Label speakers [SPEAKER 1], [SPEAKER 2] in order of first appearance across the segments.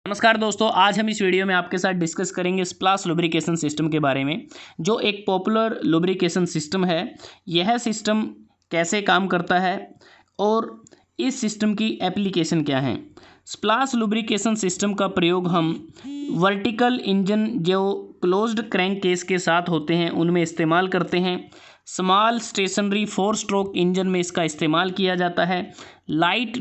[SPEAKER 1] नमस्कार दोस्तों, आज हम इस वीडियो में आपके साथ डिस्कस करेंगे स्प्लाश लुब्रिकेशन सिस्टम के बारे में, जो एक पॉपुलर लुब्रिकेशन सिस्टम है। यह सिस्टम कैसे काम करता है और इस सिस्टम की एप्लीकेशन क्या है। स्प्लाश लुब्रिकेशन सिस्टम का प्रयोग हम वर्टिकल इंजन जो क्लोज्ड क्रैंक केस के साथ होते हैं उनमें इस्तेमाल करते हैं। स्मॉल स्टेशनरी 4 स्ट्रोक इंजन में इसका इस्तेमाल किया जाता है। लाइट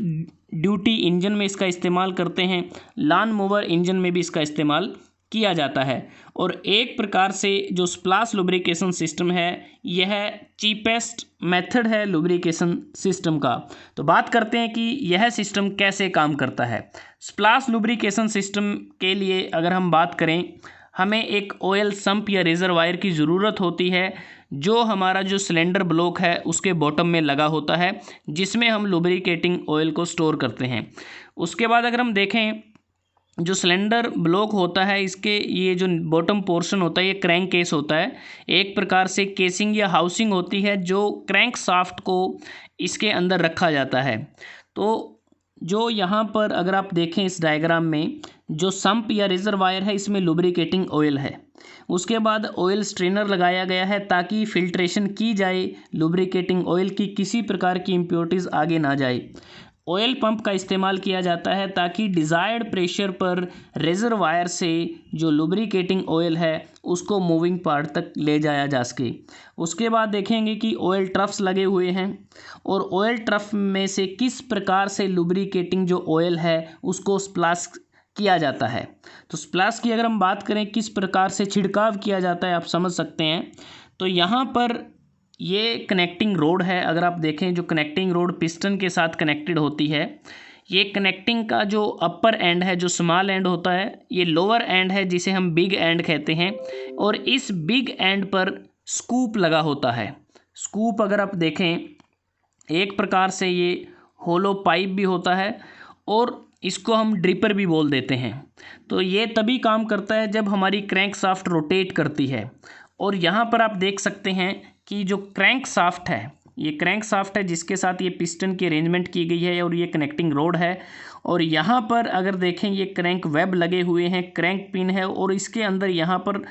[SPEAKER 1] ड्यूटी इंजन में इसका इस्तेमाल करते हैं। लॉन मूवर इंजन में भी इसका इस्तेमाल किया जाता है। और एक प्रकार से जो स्प्लाश लुब्रिकेशन सिस्टम है यह चीपेस्ट मेथड है लुब्रिकेशन सिस्टम का। तो बात करते हैं कि यह सिस्टम कैसे काम करता है। स्प्लाश लुब्रिकेशन सिस्टम के लिए अगर हम बात करें, हमें एक ऑयल सम्प या रिजर्वायर की ज़रूरत होती है जो हमारा जो सिलेंडर ब्लॉक है उसके बॉटम में लगा होता है, जिसमें हम लुब्रिकेटिंग ऑयल को स्टोर करते हैं। उसके बाद अगर हम देखें, जो सिलेंडर ब्लॉक होता है इसके ये जो बॉटम पोर्शन होता है ये क्रैंक केस होता है। एक प्रकार से केसिंग या हाउसिंग होती है जो क्रैंक शाफ्ट को इसके अंदर रखा जाता है। तो जो यहाँ पर अगर आप देखें इस डायग्राम में, जो सम्प या रिजर्वायर है इसमें लुब्रिकेटिंग ऑयल है। उसके बाद ऑयल स्ट्रेनर लगाया गया है ताकि फिल्ट्रेशन की जाए लुब्रिकेटिंग ऑयल की, किसी प्रकार की इम्प्योरिटीज़ आगे ना जाए। ऑयल पंप का इस्तेमाल किया जाता है ताकि डिज़ायर्ड प्रेशर पर रिजर्वायर से जो लुब्रिकेटिंग ऑयल है उसको मूविंग पार्ट तक ले जाया जा सके। उसके बाद देखेंगे कि ऑयल ट्रफ्स लगे हुए हैं और ऑयल ट्रफ में से किस प्रकार से लुब्रिकेटिंग जो ऑयल है उसको स्प्लाश किया जाता है। तो स्प्लाश की अगर हम बात करें किस प्रकार से छिड़काव किया जाता है, आप समझ सकते हैं। तो यहाँ पर ये कनेक्टिंग रोड है। अगर आप देखें, जो कनेक्टिंग रोड पिस्टन के साथ कनेक्टेड होती है, ये कनेक्टिंग का जो अपर एंड है, जो स्मॉल एंड होता है, ये लोअर एंड है जिसे हम बिग एंड कहते हैं। और इस बिग एंड पर स्कूप लगा होता है। स्कूप अगर आप देखें, एक प्रकार से ये होलो पाइप भी होता है और इसको हम ड्रिपर भी बोल देते हैं। तो ये तभी काम करता है जब हमारी क्रैंक शाफ्ट रोटेट करती है। और यहाँ पर आप देख सकते हैं कि जो क्रैंक शाफ्ट है, ये क्रैंक शाफ्ट है जिसके साथ ये पिस्टन की अरेंजमेंट की गई है और ये कनेक्टिंग रोड है। और यहाँ पर अगर देखें, ये क्रैंक वेब लगे हुए हैं, क्रैंक पिन है और इसके अंदर यहाँ पर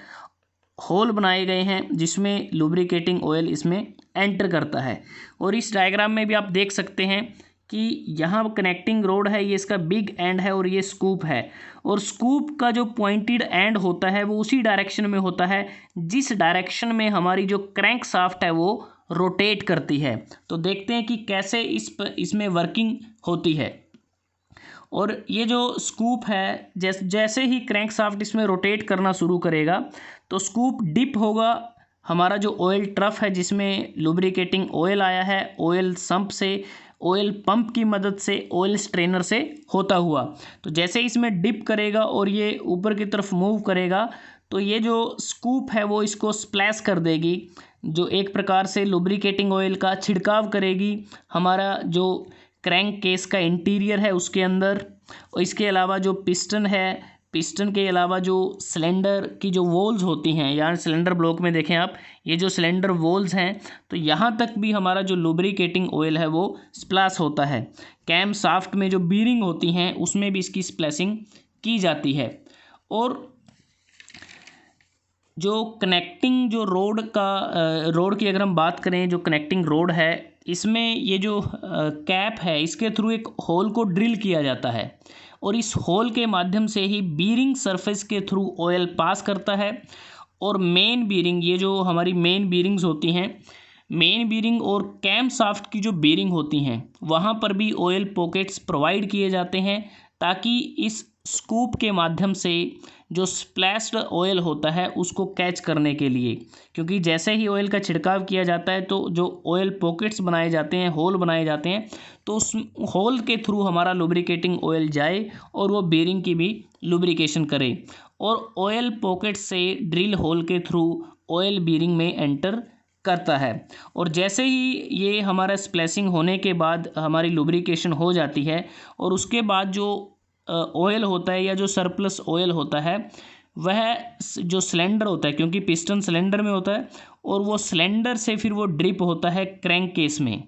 [SPEAKER 1] होल बनाए गए हैं जिसमें लुब्रिकेटिंग ऑयल इसमें एंटर करता है। और इस डायग्राम में भी आप देख सकते हैं कि यहाँ कनेक्टिंग रोड है, ये इसका बिग एंड है और ये स्कूप है। और स्कूप का जो पॉइंटेड एंड होता है वो उसी डायरेक्शन में होता है जिस डायरेक्शन में हमारी जो क्रैंक शाफ्ट है वो रोटेट करती है। तो देखते हैं कि कैसे इसमें वर्किंग होती है। और ये जो स्कूप है, जैसे ही क्रैंक शाफ्ट इसमें रोटेट करना शुरू करेगा तो स्कूप डिप होगा। हमारा जो ऑयल ट्रफ है जिसमें लुब्रिकेटिंग ऑयल आया है, ऑयल सम्प से, ऑयल पंप की मदद से, ऑयल स्ट्रेनर से होता हुआ, तो जैसे इसमें डिप करेगा और ये ऊपर की तरफ मूव करेगा तो ये जो स्कूप है वो इसको स्प्लैश कर देगी, जो एक प्रकार से लुब्रिकेटिंग ऑयल का छिड़काव करेगी हमारा जो क्रैंक केस का इंटीरियर है उसके अंदर। और इसके अलावा जो पिस्टन है, पिस्टन के अलावा जो सिलेंडर की जो वॉल्स होती हैं, यार सिलेंडर ब्लॉक में देखें आप, ये जो सिलेंडर वॉल्स हैं, तो यहाँ तक भी हमारा जो लुब्रिकेटिंग ऑयल है वो स्प्लैश होता है। कैम शाफ्ट में जो बीरिंग होती हैं उसमें भी इसकी स्प्लैशिंग की जाती है। और जो कनेक्टिंग जो रोड की अगर हम बात करें, जो कनेक्टिंग रोड है इसमें ये जो कैप है इसके थ्रू एक होल को ड्रिल किया जाता है और इस होल के माध्यम से ही बीरिंग सरफेस के थ्रू ऑयल पास करता है। और मेन बीरिंग, ये जो हमारी मेन बीरिंग्स होती हैं, मेन बीरिंग और कैम शाफ्ट की जो बीरिंग होती हैं वहाँ पर भी ऑयल पॉकेट्स प्रोवाइड किए जाते हैं ताकि इस स्कूप के माध्यम से जो स्प्लैश्ड ऑयल होता है उसको कैच करने के लिए, क्योंकि जैसे ही ऑयल का छिड़काव किया जाता है तो जो ऑयल पॉकेट्स बनाए जाते हैं, होल बनाए जाते हैं, तो उस होल के थ्रू हमारा लुब्रिकेटिंग ऑयल जाए और वो बीरिंग की भी लुब्रिकेशन करे। और ऑयल पॉकेट से ड्रिल होल के थ्रू ऑयल बीरिंग में एंटर करता है। और जैसे ही ये हमारा स्प्लैशिंग होने के बाद हमारी लुब्रिकेशन हो जाती है और उसके बाद जो ऑयल होता है या जो सरप्लस ऑयल होता है वह जो सिलेंडर होता है, क्योंकि पिस्टन सिलेंडर में होता है, और वो सिलेंडर से फिर वो ड्रिप होता है क्रैंक केस में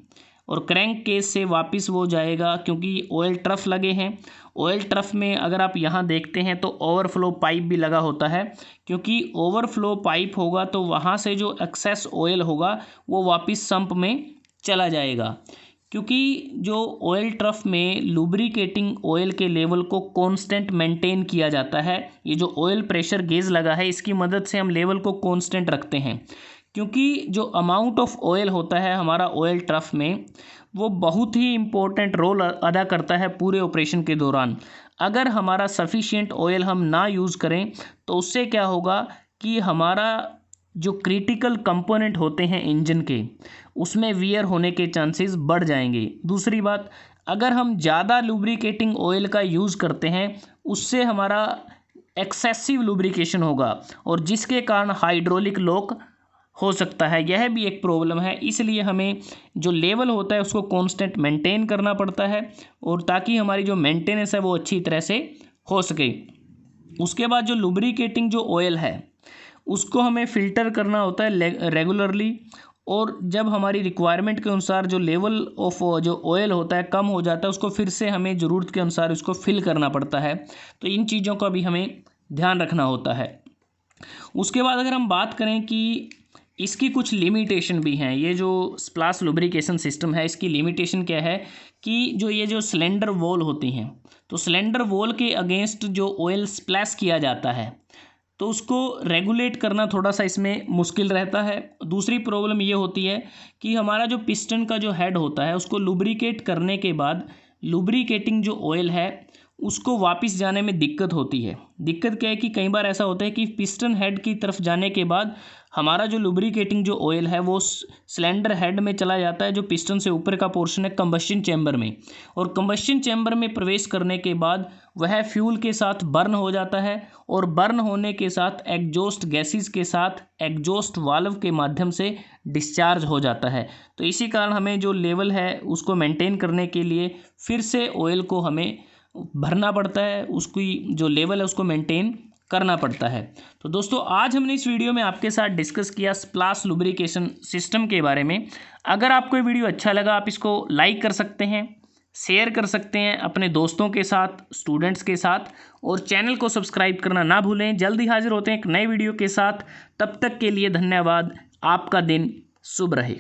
[SPEAKER 1] और क्रैंक केस से वापस वो जाएगा, क्योंकि ऑयल ट्रफ लगे हैं। ऑयल ट्रफ में अगर आप यहाँ देखते हैं तो ओवरफ्लो पाइप भी लगा होता है, क्योंकि ओवरफ्लो पाइप होगा तो वहाँ से जो एक्सेस ऑयल होगा वो वापस संप में चला जाएगा। क्योंकि जो ऑयल ट्रफ में लुब्रिकेटिंग ऑयल के लेवल को कांस्टेंट मेंटेन किया जाता है, ये जो ऑयल प्रेशर गेज लगा है इसकी मदद से हम लेवल को कांस्टेंट रखते हैं। क्योंकि जो अमाउंट ऑफ ऑयल होता है हमारा ऑयल ट्रफ में, वो बहुत ही इम्पोर्टेंट रोल अदा करता है पूरे ऑपरेशन के दौरान। अगर हमारा सफिशिएंट ऑयल हम ना यूज़ करें तो उससे क्या होगा कि हमारा जो क्रिटिकल कंपोनेंट होते हैं इंजन के, उसमें वियर होने के चांसेस बढ़ जाएंगे। दूसरी बात, अगर हम ज़्यादा लुब्रिकेटिंग ऑयल का यूज़ करते हैं उससे हमारा एक्सेसिव लुब्रिकेशन होगा और जिसके कारण हाइड्रोलिक लॉक हो सकता है। यह भी एक प्रॉब्लम है, इसलिए हमें जो लेवल होता है उसको कांस्टेंट मेंटेन करना पड़ता है, और ताकि हमारी जो मेंटेनेंस है वो अच्छी तरह से हो सके। उसके बाद जो लुब्रिकेटिंग जो ऑयल है उसको हमें फ़िल्टर करना होता है रेगुलरली, और जब हमारी रिक्वायरमेंट के अनुसार जो लेवल ऑफ जो ऑयल होता है कम हो जाता है उसको फिर से हमें ज़रूरत के अनुसार उसको फिल करना पड़ता है। तो इन चीज़ों का भी हमें ध्यान रखना होता है। उसके बाद अगर हम बात करें कि इसकी कुछ लिमिटेशन भी हैं, ये जो स्प्लाश लुब्रिकेशन सिस्टम है इसकी लिमिटेशन क्या है कि जो ये जो सिलेंडर वॉल होती हैं, तो सिलेंडर वॉल के अगेंस्ट जो ऑयल स्प्लैश किया जाता है तो उसको रेगुलेट करना थोड़ा सा इसमें मुश्किल रहता है। दूसरी प्रॉब्लम ये होती है कि हमारा जो पिस्टन का जो हेड होता है उसको लुब्रिकेट करने के बाद लुब्रिकेटिंग जो ऑयल है उसको वापस जाने में दिक्कत होती है। दिक्कत क्या है कि कई बार ऐसा होता है कि पिस्टन हेड की तरफ जाने के बाद हमारा जो लुब्रिकेटिंग जो ऑयल है वो सिलेंडर हेड में चला जाता है, जो पिस्टन से ऊपर का पोर्शन है कंबस्शन चैम्बर में, और कंबस्शन चैम्बर में प्रवेश करने के बाद वह फ्यूल के साथ बर्न हो जाता है, और बर्न होने के साथ एग्जॉस्ट गैसेस के साथ एग्जॉस्ट वाल्व के माध्यम से डिस्चार्ज हो जाता है। तो इसी कारण हमें जो लेवल है उसको मेंटेन करने के लिए फिर से ऑयल को हमें भरना पड़ता है, उसकी जो लेवल है उसको मेंटेन करना पड़ता है। तो दोस्तों आज हमने इस वीडियो में आपके साथ डिस्कस किया स्प्लाश लुब्रिकेशन सिस्टम के बारे में। अगर आपको ये वीडियो अच्छा लगा आप इसको लाइक कर सकते हैं, शेयर कर सकते हैं अपने दोस्तों के साथ, स्टूडेंट्स के साथ, और चैनल को सब्सक्राइब करना ना भूलें। जल्दी हाजिर होते हैं एक नए वीडियो के साथ, तब तक के लिए धन्यवाद। आपका दिन शुभ रहे।